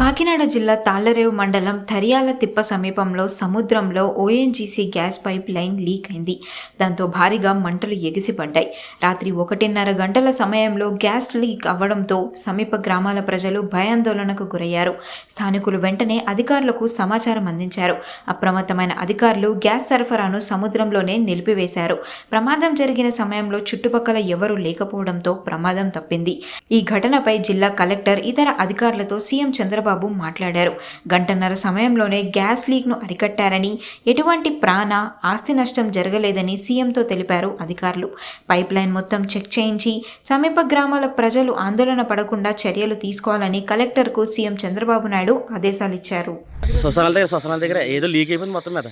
కాకినాడ జిల్లా తాళ్లరేవు మండలం థరియాల తిప్ప సమీపంలో సముద్రంలో ONGC gas pipe line leak అయింది. దాంతో భారీగా మంటలు ఎగిసిపడ్డాయి. రాత్రి 1:30 గంటల సమయంలో గ్యాస్ లీక్ అవ్వడంతో సమీప గ్రామాల ప్రజలు భయాందోళనకు గురయ్యారు. స్థానికులు వెంటనే అధికారులకు సమాచారం అందించారు. అప్రమత్తమైన అధికారులు గ్యాస్ సరఫరాను సముద్రంలోనే నిలిపివేశారు. ప్రమాదం జరిగిన సమయంలో చుట్టుపక్కల ఎవరూ లేకపోవడంతో ప్రమాదం తప్పింది. ఈ ఘటనపై జిల్లా కలెక్టర్ ఇతర అధికారులతో సీఎం చంద్రబాబు మాట్లాడారు. గంటన్నర సమయంలోనే గ్యాస్ లీక్ను అరికట్టారని, ఎటువంటి ప్రాణ ఆస్తి నష్టం జరగలేదని సీఎంతో తెలిపారు అధికారులు. పైప్ లైన్ మొత్తం చెక్ చేయించి సమీప గ్రామాల ప్రజలు ఆందోళన పడకుండా చర్యలు తీసుకోవాలని కలెక్టర్కు సీఎం చంద్రబాబు నాయుడు ఆదేశాలిచ్చారు. శ్మశానాల దగ్గర ఏదో లీక్ అయిపోయింది మొత్తం మీద.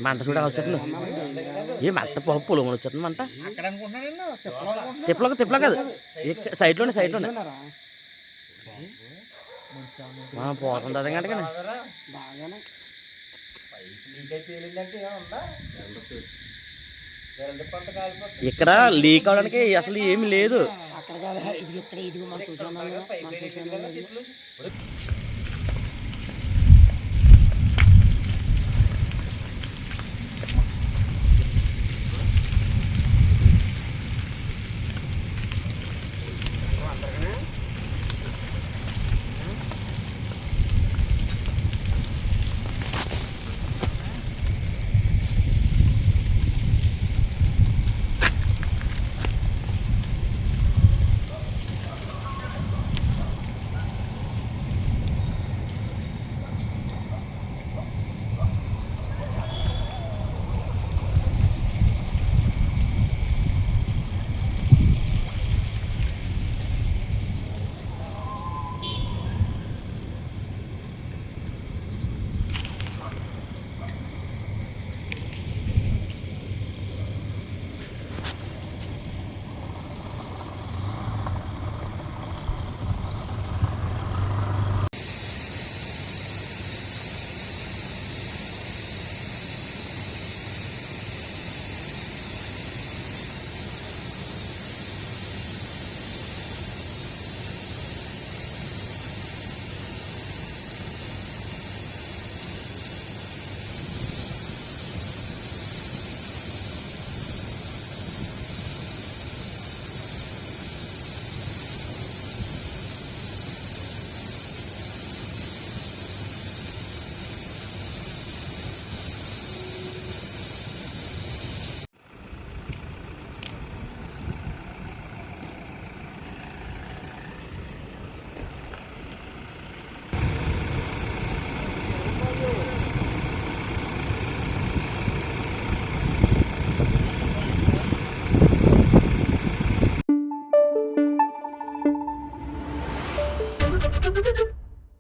మంట చూడాలి వచ్చేస్తుంది. ఏ మంట పొలం వచ్చేస్తుంది మంట. తిప్పలో కాదు, సైడ్లోనే మనం పోతుంటుంది కంటే ఇక్కడ లీక్ అవడానికి అసలు ఏమి లేదు.